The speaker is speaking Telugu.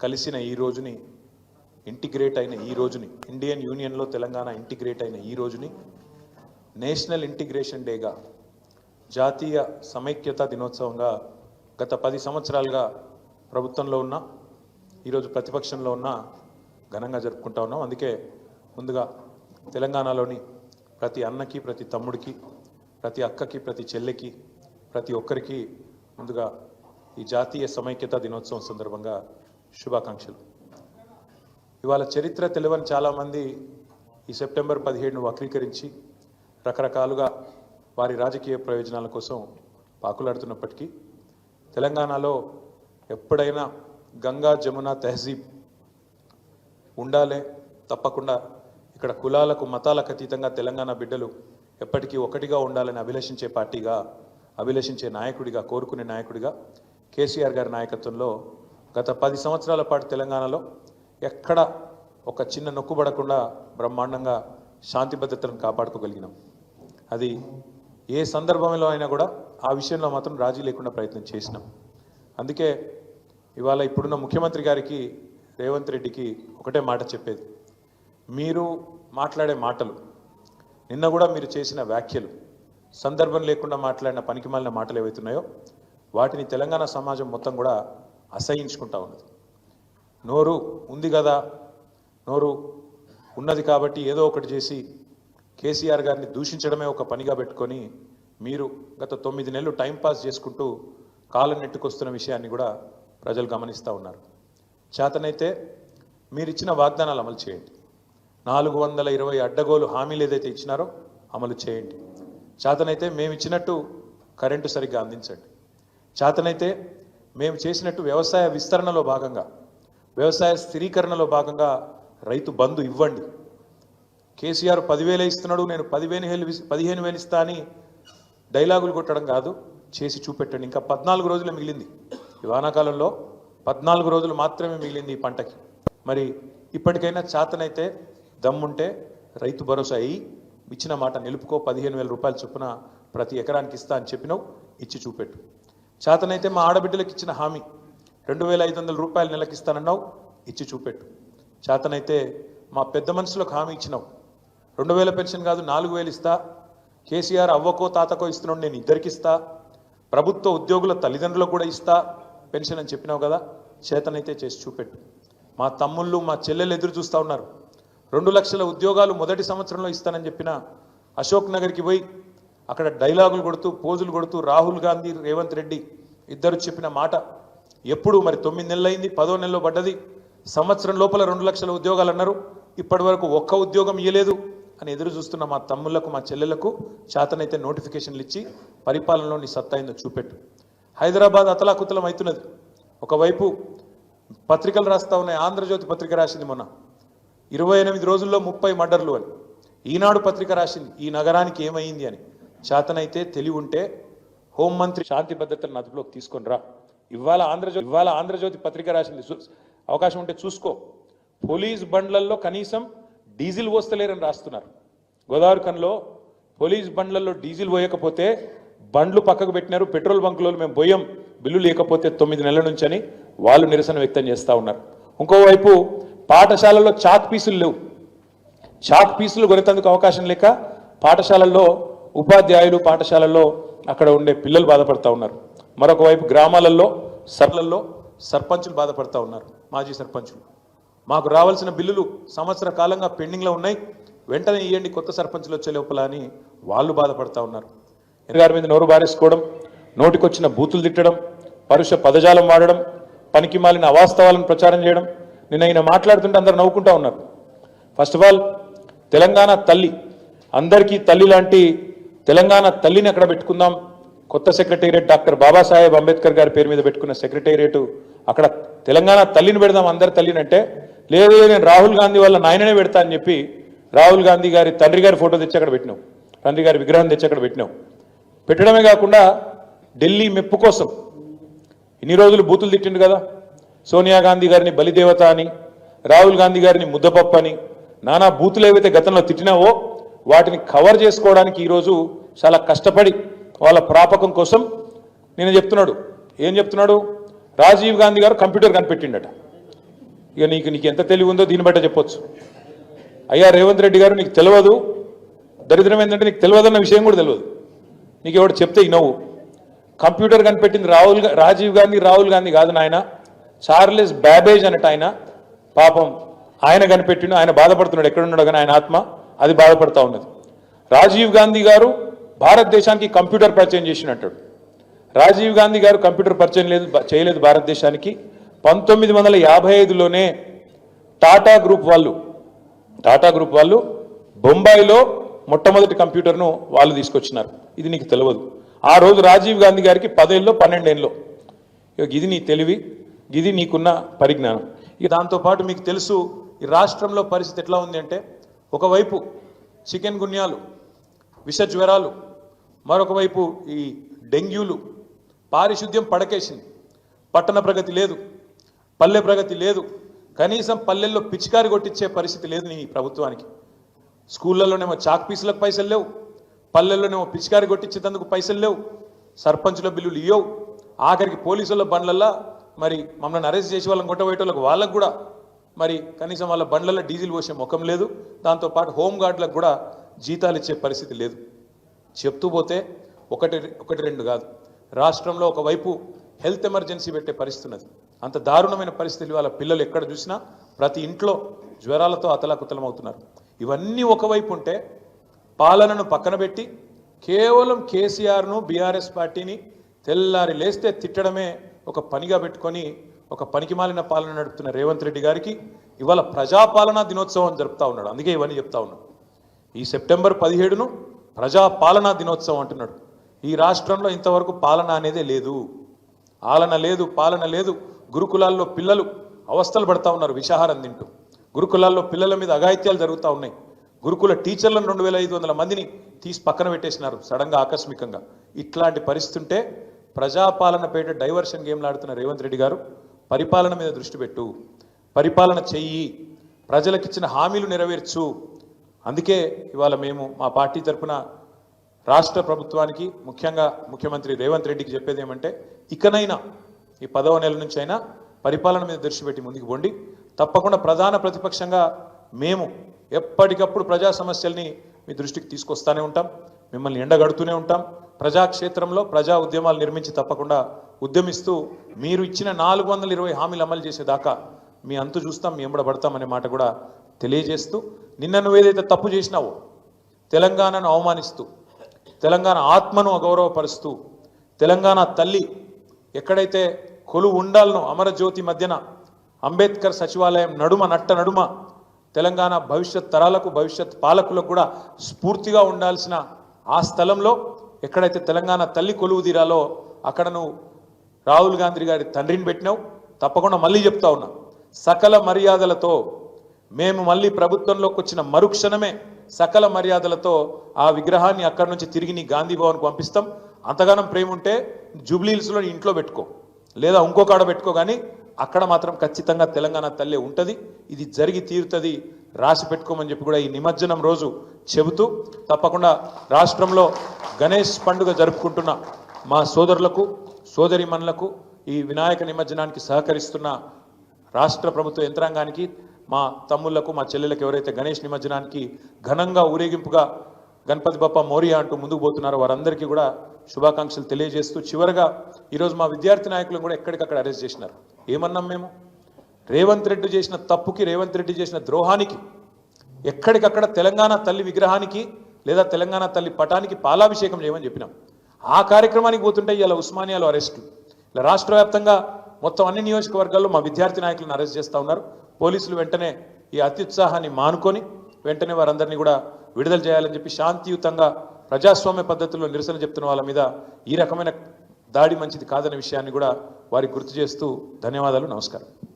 కలిసిన ఈ రోజుని, ఇంటిగ్రేట్ అయిన ఈ రోజుని, ఇండియన్ యూనియన్లో తెలంగాణ ఇంటిగ్రేట్ అయిన ఈ రోజుని నేషనల్ ఇంటిగ్రేషన్ డేగా, జాతీయ సమైక్యతా దినోత్సవంగా గత 10 సంవత్సరాలుగా ప్రభుత్వంలో ఉన్న, ఈరోజు ప్రతిపక్షంలో ఉన్న ఘనంగా జరుపుకుంటా ఉన్నాం. అందుకే ముందుగా తెలంగాణలోని ప్రతి అన్నకి, ప్రతి తమ్ముడికి, ప్రతి అక్కకి, ప్రతి చెల్లెకి, ప్రతి ఒక్కరికి ముందుగా ఈ జాతీయ సమైక్యతా దినోత్సవం సందర్భంగా శుభాకాంక్షలు. ఇవాళ చరిత్ర తెలియని చాలామంది ఈ సెప్టెంబర్ 17ను వక్రీకరించి రకరకాలుగా వారి రాజకీయ ప్రయోజనాల కోసం పాకులాడుతున్నప్పటికీ తెలంగాణలో ఎప్పుడైనా గంగా జమున తహజీబ్ ఉండాలే, తప్పకుండా ఇక్కడ కులాలకు మతాలకు అతీతంగా తెలంగాణ బిడ్డలు ఎప్పటికీ ఒకటిగా ఉండాలని అభిలషించే పార్టీగా, అభిలషించే నాయకుడిగా, కోరుకునే నాయకుడిగా కేసీఆర్ గారి నాయకత్వంలో గత 10 సంవత్సరాల పాటు తెలంగాణలో ఎక్కడ ఒక చిన్న నొక్కుబడకుండా బ్రహ్మాండంగా శాంతి భద్రతలను కాపాడుకోగలిగినాం. అది ఏ సందర్భంలో అయినా కూడా ఆ విషయంలో మాత్రం రాజీ లేకుండా ప్రయత్నం చేసినాం. అందుకే ఇవాళ ఇప్పుడున్న ముఖ్యమంత్రి గారికి, రేవంత్ రెడ్డికి ఒకటే మాట చెప్పేది, మీరు మాట్లాడే మాటలు, నిన్న కూడా మీరు చేసిన వ్యాఖ్యలు, సందర్భం లేకుండా మాట్లాడిన పనికిమాలిన మాటలు ఏవైతున్నాయో వాటిని తెలంగాణ సమాజం మొత్తం కూడా అసహించుకుంటా ఉన్నది. నోరు ఉంది కదా, నోరు ఉన్నది కాబట్టి ఏదో ఒకటి చేసి కేసీఆర్ గారిని దూషించడమే ఒక పనిగా పెట్టుకొని మీరు గత 9 నెలలు టైంపాస్ చేసుకుంటూ కాలం నెట్టుకొస్తున్న విషయాన్ని కూడా ప్రజలు గమనిస్తూ ఉన్నారు. చేతనైతే మీరు ఇచ్చిన వాగ్దానాలు అమలు చేయండి. 420 అడ్డగోలు హామీలు ఏదైతే ఇచ్చినారో అమలు చేయండి. చేతనైతే మేము ఇచ్చినట్టు కరెంటు సరిగ్గా అందించండి. చేతనైతే మేము చేసినట్టు వ్యవసాయ విస్తరణలో భాగంగా, వ్యవసాయ స్థిరీకరణలో భాగంగా రైతు బంధు ఇవ్వండి. కేసీఆర్ 10,000 ఇస్తున్నాడు, నేను 15,000 ఇస్తా అని డైలాగులు కొట్టడం కాదు, చేసి చూపెట్టండి. ఇంకా 14 రోజులు మిగిలింది. ఈ వానాకాలంలో 14 రోజులు మాత్రమే మిగిలింది ఈ పంటకి. మరి ఇప్పటికైనా చేతనైతే దమ్ముంటే రైతు భరోసా అయ్యి ఇచ్చిన మాట నిలుపుకో. 15,000 రూపాయల చొప్పున ప్రతి ఎకరానికి ఇస్తా అని చెప్పినావు, ఇచ్చి చూపెట్టు. చేతనైతే మా ఆడబిడ్డలకు ఇచ్చిన హామీ 2,500 రూపాయలు నెలకి ఇస్తానన్నావు, ఇచ్చి చూపెట్టు. చేతనైతే మా పెద్ద మనుషులకు హామీ ఇచ్చినావు, 2,000 పెన్షన్ కాదు 4,000 ఇస్తా. కేసీఆర్ అవ్వకో తాతకో ఇస్తున్నాడు, నేను ఇద్దరికి ఇస్తా. ప్రభుత్వ ఉద్యోగుల తల్లిదండ్రులకు కూడా ఇస్తా పెన్షన్ అని చెప్పినావు కదా, చేతనైతే చేసి చూపెట్టు. మా తమ్ముళ్ళు, మా చెల్లెలు ఎదురు చూస్తూ ఉన్నారు. 2 లక్షల ఉద్యోగాలు మొదటి సంవత్సరంలో ఇస్తానని చెప్పిన అశోక్ నగర్కి పోయి అక్కడ డైలాగులు కొడుతూ, పోజులు కొడుతూ రాహుల్ గాంధీ, రేవంత్ రెడ్డి ఇద్దరు చెప్పిన మాట ఎప్పుడు మరి 9 నెలలు అయింది, 10వ నెలలో పడ్డది. సంవత్సరం లోపల 2 లక్షల ఉద్యోగాలు అన్నారు, ఇప్పటి వరకు ఒక్క ఉద్యోగం ఇవ్వలేదు అని ఎదురు చూస్తున్న మా తమ్ముళ్లకు, మా చెల్లెలకు చేతనైతే నోటిఫికేషన్లు ఇచ్చి పరిపాలనలో నీ సత్తా అయిందో చూపెట్టు. హైదరాబాద్ అతలాకుతలం అవుతున్నది. ఒకవైపు పత్రికలు రాస్తా ఉన్నాయి. ఆంధ్రజ్యోతి పత్రిక రాసింది మొన్న 28 రోజుల్లో 30 మర్డర్లు అని. ఈనాడు పత్రిక రాసింది ఈ నగరానికి ఏమైంది అని. చేతనైతే తెలివి ఉంటే హోంమంత్రి శాంతి భద్రతలను అదుపులోకి తీసుకొని రా. ఇవాళ ఆంధ్రజ్యోతి పత్రిక రాసింది, అవకాశం ఉంటే చూసుకో. పోలీస్ బండ్లల్లో కనీసం డీజిల్ పోస్తలేరని రాస్తున్నారు. గోదావరి కన్లో పోలీస్ బండ్లలో డీజిల్ పోయకపోతే బండ్లు పక్కకు పెట్టినారు. పెట్రోల్ బంకులో మేము పోయాం బిల్లు లేకపోతే 9 నెలల నుంచి అని వాళ్ళు నిరసన వ్యక్తం చేస్తూ ఉన్నారు. ఇంకోవైపు పాఠశాలల్లో చాక్ పీసులు లేవు. చాక్ పీసులు కొనేందుకు అవకాశం లేక పాఠశాలల్లో ఉపాధ్యాయులు, పాఠశాలల్లో అక్కడ ఉండే పిల్లలు బాధపడతా ఉన్నారు. మరొక వైపు గ్రామాలలో సర్పంచులు బాధపడతా ఉన్నారు. మాజీ సర్పంచులు, మాకు రావాల్సిన బిల్లులు సంవత్సర కాలంగా పెండింగ్లో ఉన్నాయి, వెంటనే ఇవ్వండి కొత్త సర్పంచులు వచ్చే లోపల అని వాళ్ళు బాధపడతా ఉన్నారు. గారి మీద నోరు బారేసుకోవడం, నోటికొచ్చిన బూతులు తిట్టడం, పరుష పదజాలం వాడడం, పనికి మాలిన అవాస్తవాలను ప్రచారం చేయడం. నిన్న ఆయన మాట్లాడుతుంటే అందరు నవ్వుకుంటా ఉన్నారు. ఫస్ట్ ఆఫ్ ఆల్ తెలంగాణ తల్లి, అందరికీ తల్లి లాంటి తెలంగాణ తల్లిని అక్కడ పెట్టుకుందాం. కొత్త సెక్రటేరియట్ డాక్టర్ బాబాసాహెబ్ అంబేద్కర్ గారి పేరు మీద పెట్టుకున్న సెక్రటేరియట్, అక్కడ తెలంగాణ తల్లిని పెడదాం అందరి తల్లిని అంటే, లేదు నేను రాహుల్ గాంధీ వాళ్ళ నాయననే పెడతా అని చెప్పి రాహుల్ గాంధీ గారి తండ్రి గారి ఫోటో తెచ్చి అక్కడ పెట్టినావు, తండ్రి గారి విగ్రహం తెచ్చి అక్కడ పెట్టినావు. పెట్టడమే కాకుండా ఢిల్లీ మెప్పు కోసం ఇన్ని రోజులు బూతులు తిట్టిండు కదా. సోనియా గాంధీ గారిని బలిదేవత అని, రాహుల్ గాంధీ గారిని ముద్దపప్పు అని, నానా బూతులు ఏవైతే గతంలో తిట్టినావో వాటిని కవర్ చేసుకోవడానికి ఈరోజు చాలా కష్టపడి వాళ్ళ ప్రాపకం కోసం నేను చెప్తున్నాడు. ఏం చెప్తున్నాడు? రాజీవ్ గాంధీ గారు కంప్యూటర్ కనిపెట్టిండట. ఇక నీకు ఎంత తెలివి ఉందో దీన్ని బట్టే చెప్పొచ్చు. అయ్యా రేవంత్ రెడ్డి గారు, నీకు తెలియదు, దరిద్రం ఏంటంటే నీకు తెలియదన్న విషయం కూడా తెలియదు. నీకు ఎవడు చెప్తే ఇనవు. కంప్యూటర్ కనిపెట్టింది రాజీవ్ గాంధీ, రాహుల్ గాంధీ కాదు నాయన, చార్లెస్ బ్యాబేజ్ అన్నట్టు ఆయన. పాపం ఆయన కనిపెట్టిండు, ఆయన బాధపడుతున్నాడు, ఎక్కడున్నాడు కానీ ఆయన ఆత్మ అది బాధపడతా ఉన్నది. రాజీవ్ గాంధీ గారు భారతదేశానికి కంప్యూటర్ పరిచయం చేసినట్టు. రాజీవ్ గాంధీ గారు కంప్యూటర్ పరిచయం చేయలేదు భారతదేశానికి. 1955లోనే టాటా గ్రూప్ వాళ్ళు బొంబాయిలో మొట్టమొదటి కంప్యూటర్ను వాళ్ళు తీసుకొచ్చినారు. ఇది నీకు తెలియదు. ఆ రోజు రాజీవ్ గాంధీ గారికి 10 ఏళ్ళలో 12 ఏళ్ళలో. ఇది నీ తెలివి, ఇది నీకున్న పరిజ్ఞానం. ఇక దాంతోపాటు మీకు తెలుసు ఈ రాష్ట్రంలో పరిస్థితి ఎట్లా ఉంది అంటే, ఒకవైపు చికెన్ గున్యాలు, విష జ్వరాలు, మరొక వైపు ఈ డెంగ్యూలు, పారిశుద్ధ్యం పడకేసింది. పట్టణ ప్రగతి లేదు, పల్లె ప్రగతి లేదు, కనీసం పల్లెల్లో పిచికారి కొట్టించే పరిస్థితి లేదు నీ ప్రభుత్వానికి. స్కూళ్ళలోనేమో చాక్ పీసులకు పైసలు లేవు, పల్లెల్లోనేమో పిచికారి కొట్టించేందుకు పైసలు లేవు, సర్పంచుల బిల్లులు ఇవ్వవు, ఆఖరికి పోలీసుల బండ్లల్లో మరి మమ్మల్ని అరెస్ట్ చేసి వాళ్ళని కొట్టబోయేటోళ్ళకి వాళ్ళకు కూడా మరి కనీసం వాళ్ళ బండ్లలో డీజిల్ పోసే ముఖం లేదు. దాంతోపాటు హోంగార్డులకు కూడా జీతాలు ఇచ్చే పరిస్థితి లేదు. చెప్తూ పోతే ఒకటి రెండు కాదు, రాష్ట్రంలో ఒకవైపు హెల్త్ ఎమర్జెన్సీ పెట్టే పరిస్థితి ఉన్నది. అంత దారుణమైన పరిస్థితులు వాళ్ళ పిల్లలు ఎక్కడ చూసినా ప్రతి ఇంట్లో జ్వరాలతో అతలాకుతలం అవుతున్నారు. ఇవన్నీ ఒకవైపు ఉంటే పాలనను పక్కన పెట్టి కేవలం కేసీఆర్ను, బీఆర్ఎస్ పార్టీని తెల్లారి లేస్తే తిట్టడమే ఒక పనిగా పెట్టుకొని ఒక పనికిమాలిన పాలన నడుపుతున్న రేవంత్ రెడ్డి గారికి ఇవాళ ప్రజాపాలనా దినోత్సవం జరుపుతా ఉన్నాడు. అందుకే ఇవన్నీ చెప్తా ఉన్నాడు. ఈ సెప్టెంబర్ 17ను ప్రజాపాలనా దినోత్సవం అంటున్నాడు. ఈ రాష్ట్రంలో ఇంతవరకు పాలన అనేదే లేదు, ఆలన లేదు, పాలన లేదు. గురుకులాల్లో పిల్లలు అవస్థలు పడతా ఉన్నారు విషాహారం తింటూ. గురుకులాల్లో పిల్లల మీద అఘాయిత్యాలు జరుగుతూ ఉన్నాయి. గురుకుల టీచర్లను 2500 మందిని తీసి పక్కన పెట్టేసినారు సడన్గా, ఆకస్మికంగా. ఇట్లాంటి పరిస్థితి ఉంటే ప్రజాపాలన పేట డైవర్షన్ గేమ్లు ఆడుతున్న రేవంత్ రెడ్డి గారు పరిపాలన మీద దృష్టి పెట్టు, పరిపాలన చెయ్యి, ప్రజలకిచ్చిన హామీలు నెరవేర్చు. అందుకే ఇవాళ మేము మా పార్టీ తరఫున రాష్ట్ర ప్రభుత్వానికి, ముఖ్యంగా ముఖ్యమంత్రి రేవంత్ రెడ్డికి చెప్పేది ఏమంటే, ఇకనైనా ఈ 10వ నెల నుంచి అయినా పరిపాలన మీద దృష్టి పెట్టి ముందుకు పోండి. తప్పకుండా ప్రధాన ప్రతిపక్షంగా మేము ఎప్పటికప్పుడు ప్రజా సమస్యల్ని మీ దృష్టికి తీసుకొస్తూనే ఉంటాం, మిమ్మల్ని ఎండగడుతూనే ఉంటాం. ప్రజాక్షేత్రంలో ప్రజా ఉద్యమాలు నిర్మించి తప్పకుండా ఉద్యమిస్తూ మీరు ఇచ్చిన 420 హామీలు అమలు చేసేదాకా మీ అంతు చూస్తాం, మీ ఎంబడబడతాం అనే మాట కూడా తెలియజేస్తూ, నిన్న నువ్వేదైతే తప్పు చేసినావో, తెలంగాణను అవమానిస్తూ, తెలంగాణ ఆత్మను అగౌరవపరుస్తూ, తెలంగాణ తల్లి ఎక్కడైతే కొలువు ఉండాలనో అమరజ్యోతి మధ్యన అంబేద్కర్ సచివాలయం నడుమ తెలంగాణ భవిష్యత్ తరాలకు, భవిష్యత్ పాలకులకు కూడా స్ఫూర్తిగా ఉండాల్సిన ఆ స్థలంలో ఎక్కడైతే తెలంగాణ తల్లి కొలువు తీరాలో అక్కడ నువ్వు రాహుల్ గాంధీ గారి తండ్రిని పెట్టినావు. తప్పకుండా మళ్ళీ చెప్తా ఉన్నా, సకల మర్యాదలతో మేము మళ్ళీ ప్రభుత్వంలోకి వచ్చిన మరుక్షణమే సకల మర్యాదలతో ఆ విగ్రహాన్ని అక్కడి నుంచి తిరిగి నీ గాంధీ భవన్కు పంపిస్తాం. అంతగానం ప్రేమ ఉంటే జూబ్లీహిల్స్లో ఇంట్లో పెట్టుకో, లేదా ఇంకో కాడ పెట్టుకో, కానీ అక్కడ మాత్రం ఖచ్చితంగా తెలంగాణ తల్లి ఉంటుంది. ఇది జరిగి తీరుతుంది, రాసి పెట్టుకోమని చెప్పి కూడా ఈ నిమజ్జనం రోజు చెబుతూ, తప్పకుండా రాష్ట్రంలో గణేష్ పండుగ జరుపుకుంటున్న మా సోదరులకు, సోదరిమణులకు, ఈ వినాయక నిమజ్జనానికి సహకరిస్తున్న రాష్ట్ర ప్రభుత్వ యంత్రాంగానికి, మా తమ్ముళ్లకు, మా చెల్లెలకు, ఎవరైతే గణేష్ నిమజ్జనానికి ఘనంగా ఊరేగింపుగా గణపతి బప్ప మోరియా అంటూ ముందుకు పోతున్నారో వారందరికీ కూడా శుభాకాంక్షలు తెలియజేస్తూ, చివరగా ఈరోజు మా విద్యార్థి నాయకులను కూడా ఎక్కడికక్కడ అరెస్ట్ చేసినారు. ఏమన్నాం మేము? రేవంత్ రెడ్డి చేసిన తప్పుకి, రేవంత్ రెడ్డి చేసిన ద్రోహానికి ఎక్కడికక్కడ తెలంగాణ తల్లి విగ్రహానికి లేదా తెలంగాణ తల్లి పటానికి పాలాభిషేకం చేయమని చెప్పినాం. ఆ కార్యక్రమానికి పోతుంటే ఇలా ఉస్మానియాలో అరెస్టు, ఇలా రాష్ట్ర వ్యాప్తంగా మొత్తం అన్ని నియోజకవర్గాల్లో మా విద్యార్థి నాయకులను అరెస్ట్ చేస్తూ ఉన్నారు. పోలీసులు వెంటనే ఈ అత్యుత్సాహాన్ని మానుకొని వెంటనే వారందరినీ కూడా విడుదల చేయాలని చెప్పి శాంతియుతంగా ప్రజాస్వామ్య పద్ధతుల్లో నిరసన చెప్తున్న వాళ్ళ మీద ఈ రకమైన దాడి మంచిది కాదనే విషయాన్ని కూడా వారికి గుర్తు చేస్తూ ధన్యవాదాలు, నమస్కారం.